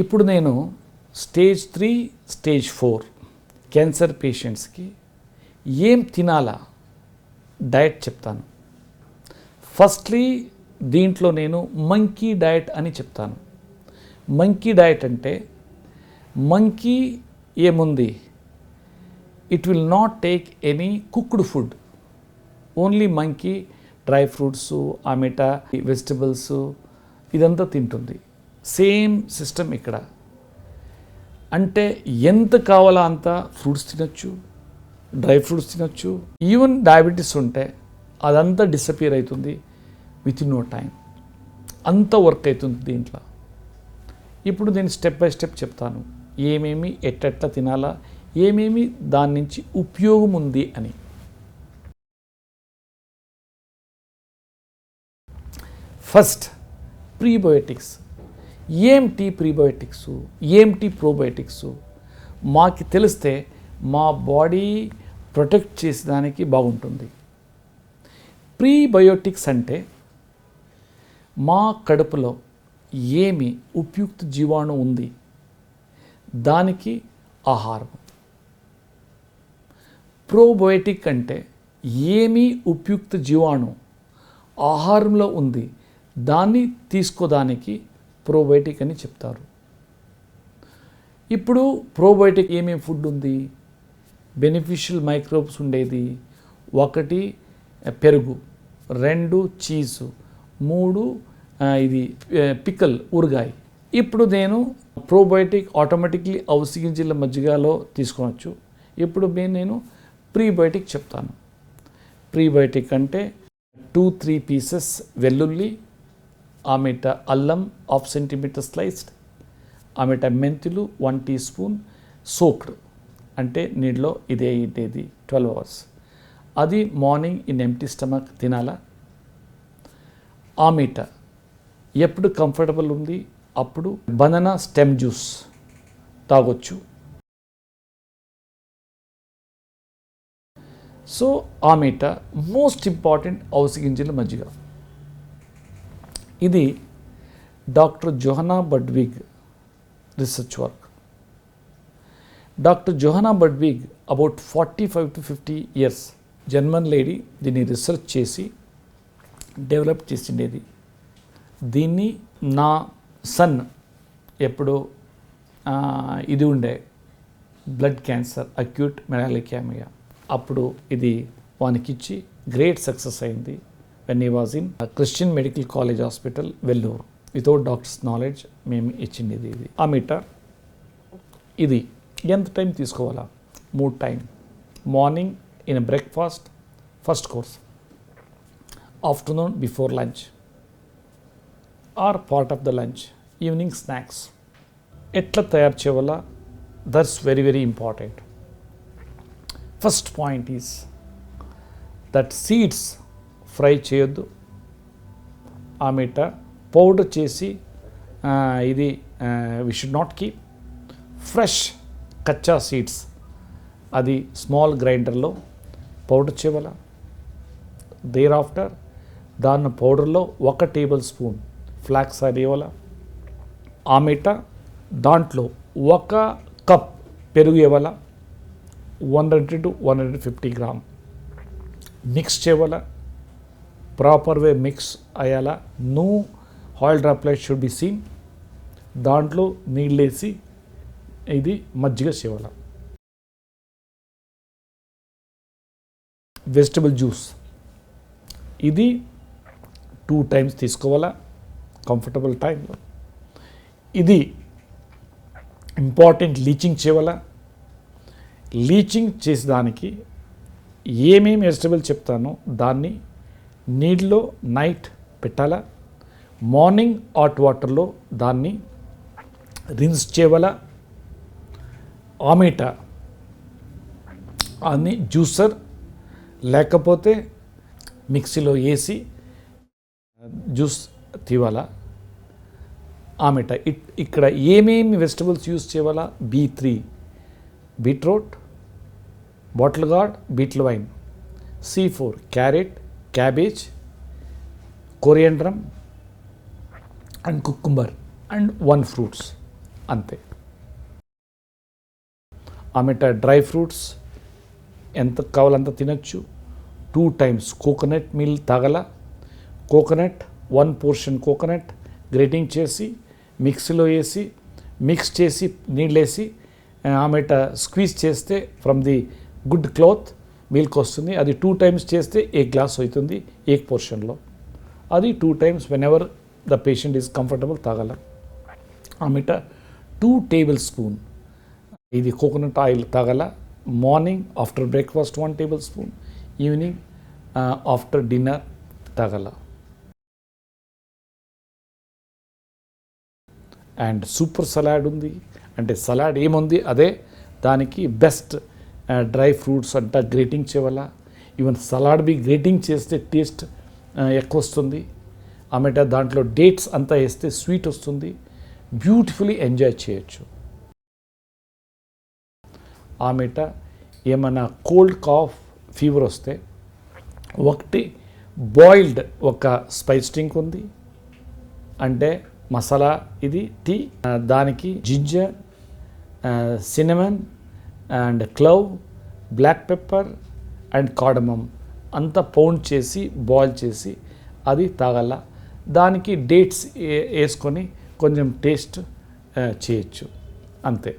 ఇప్పుడు నేను stage 3, stage 4 cancer పేషెంట్స్కి ఏం తినాలా డయట్ చెప్తాను. ఫస్ట్లీ దీంట్లో నేను మంకీ డయట్ అని చెప్తాను. మంకీ డయట్ అంటే మంకీ ఏముంది, it will not take any cooked food, only monkey dry fruits, ఆమెట, వెజిటబుల్స్ ఇదంతా తింటుంది. సేమ్ సిస్టమ్ ఇక్కడ. అంటే ఎంత కావాలో అంత ఫ్రూట్స్ తినొచ్చు, డ్రై ఫ్రూట్స్ తినొచ్చు. ఈవెన్ డయాబెటీస్ ఉంటే అదంతా డిసపియర్ అవుతుంది విత్ ఇన్ నో టైం. అంత వర్క్ అవుతుంది దీంట్లో. ఇప్పుడు నేను స్టెప్ బై స్టెప్ చెప్తాను ఏమేమి ఎట్లా తినాలా, ఏమేమి దాని నుంచి ఉపయోగం ఉంది అని. First prebiotics. ఏంటి ప్రీబయోటిక్స్, ఏంటి ప్రోబయోటిక్స్ మాకు తెలిస్తే మా బాడీ ప్రొటెక్ట్ చేసేదానికి బాగుంటుంది. ప్రీబయోటిక్స్ అంటే మా కడుపులో ఏమి ఉపయుక్త జీవాణు ఉంది దానికి ఆహారం. ప్రోబయోటిక్ అంటే ఏమి ఉపయుక్త జీవాణు ఆహారంలో ఉంది దాన్ని తీసుకోదానికి ప్రోబయోటిక్ అని చెప్తారు. ఇప్పుడు ప్రోబయోటిక్ ఏమేమి ఫుడ్ ఉంది, బెనిఫిషియల్ మైక్రోబ్స్ ఉండేది. 1 పెరుగు, 2 చీజు, 3 ఇది పికల్ ఊరగాయ. ఇప్పుడు నేను ప్రోబయోటిక్ ఆటోమేటిక్లీ అవిసె గింజల మజ్జిగలో తీసుకోవచ్చు. ఇప్పుడు నేను ప్రీబయోటిక్ చెప్తాను. ప్రీబయోటిక్ అంటే 2-3 పీసెస్ వెల్లుల్లి, ఆమెట అల్లం 1/2 సెంటీమీటర్ స్లైస్డ్, ఆమెట మెంతులు 1 టీ స్పూన్ సోక్డ్, అంటే నీటిలో ఇదేది 12 అవర్స్. అది మార్నింగ్ ఇన్ ఎంప్టీ స్టమక్ తినాలా. ఆమెట ఎప్పుడు కంఫర్టబుల్ ఉంది అప్పుడు బనానా స్టెమ్ జ్యూస్ తాగొచ్చు. సో ఆమెట మోస్ట్ ఇంపార్టెంట్ అవిసె గింజల మజ్జిగ. ఇది doctor Johanna Budwig research work. Doctor Johanna Budwig about 45 to 50 years German lady దీన్ని రీసెర్చ్ చేసి డెవలప్ చేసిండేది. దీన్ని నా సన్ ఎప్పుడు ఇది ఉండే బ్లడ్ క్యాన్సర్, అక్యూట్ మెలాలిక్యామియా, అప్పుడు ఇది వానికిచ్చి గ్రేట్ సక్సెస్ అయింది. When he was in Christian Medical College hospital Vellore. Without doctors knowledge మేము ఇచ్చింది ఇది. ఆమెట ఇది ఎంత టైం తీసుకోవాలా? 3 time. Morning in breakfast first course, afternoon before lunch or part of the lunch, evening snacks. ఎట్లా తయారు చేయాలా, that's very very important. First point is that seeds fry చేయొద్దు. ఆమెట పౌడర్ చేసి ఇది we should not keep. Fresh కచ్చా seeds అది small గ్రైండర్లో పౌడర్ చేయాల. దేర్ ఆఫ్టర్ దాని పౌడర్లో 1 టేబుల్ స్పూన్ ఫ్లాక్స్ ఆయిల్ వేయాల. ఆమెట దాంట్లో 1 కప్ పెరుగు వేయాల, 100 to 150 గ్రామ్ మిక్స్ చేయాల. ప్రాపర్ వే మిక్స్ అయ్యాల. No oil droplet should be seen. దాంట్లో నీళ్ళేసి ఇది మజ్జిగ చేయాల. వెజిటబుల్ జ్యూస్ ఇది 2 టైమ్స్ తీసుకోవాలా కంఫర్టబుల్ టైంలో. ఇది ఇంపార్టెంట్ లీచింగ్ చేయాల. లీచింగ్ చేసేదానికి ఏమేమి వెజిటబుల్ చెప్తానో దాన్ని నీళ్ళలో నైట్ పెట్టాలా. మార్నింగ్ హాట్ వాటర్లో దాన్ని రిన్స్ చేయాల. ఆమెట అన్ని జ్యూసర్ లేకపోతే మిక్సీలో వేసి జ్యూస్ తీవాలా. ఆమెట ఇక్కడ ఏమేమి వెజిటబుల్స్ యూస్ చేయాలా? B3 బీట్రూట్, బాటిల్ గార్డ్, బీట్ల vine. C4 carrot, cabbage, coriander and cucumber and 1 fruits అంతే. ఆమెట డ్రై ఫ్రూట్స్ ఎంత కావాలంత తినచ్చు. 2 times కోకోనట్ మిల్ తాగల. కోకోనట్ 1 portion కోకోనట్ గ్రేటింగ్ చేసి మిక్సీలో వేసి మిక్స్ చేసి నీళ్ళేసి ఆమెట స్క్వీజ్ చేస్తే from the good cloth milk వస్తుంది. అది 2 times చేస్తే 1 glass అవుతుంది 1 portionలో. అది 2 times whenever the patient is comfortable తాగల. ఆమెట 2 tablespoon ఇది కోకోనట్ ఆయిల్ తాగల. Morning after breakfast 1 tablespoon, evening after dinner తాగల. అండ్ సూపర్ సలాడ్ ఉంది. అంటే సలాడ్ ఏముంది అదే దానికి బెస్ట్ డ్రై ఫ్రూట్స్ అంతా గ్రేటింగ్ చేయాల. ఈవెన్ సలాడ్ బి గ్రేటింగ్ చేస్తే టేస్ట్ ఎక్కువ వస్తుంది. ఆమెట దాంట్లో డేట్స్ అంతా వేస్తే స్వీట్ వస్తుంది. బ్యూటిఫుల్లీ ఎంజాయ్ చేయొచ్చు. ఆమెట ఏమైనా కోల్డ్ కాఫ్ ఫీవర్ వస్తే ఒకటి బాయిల్డ్ ఒక స్పైస్ డ్రింక్ ఉంది. అంటే మసాలా ఇది టీ, దానికి ginger, cinnamon and clove, black pepper and cardamom అంతా పౌండ్ చేసి బాయిల్ చేసి అది తాగల. దానికి డేట్స్ వేసుకొని కొంచెం టేస్ట్ చేయొచ్చు అంతే.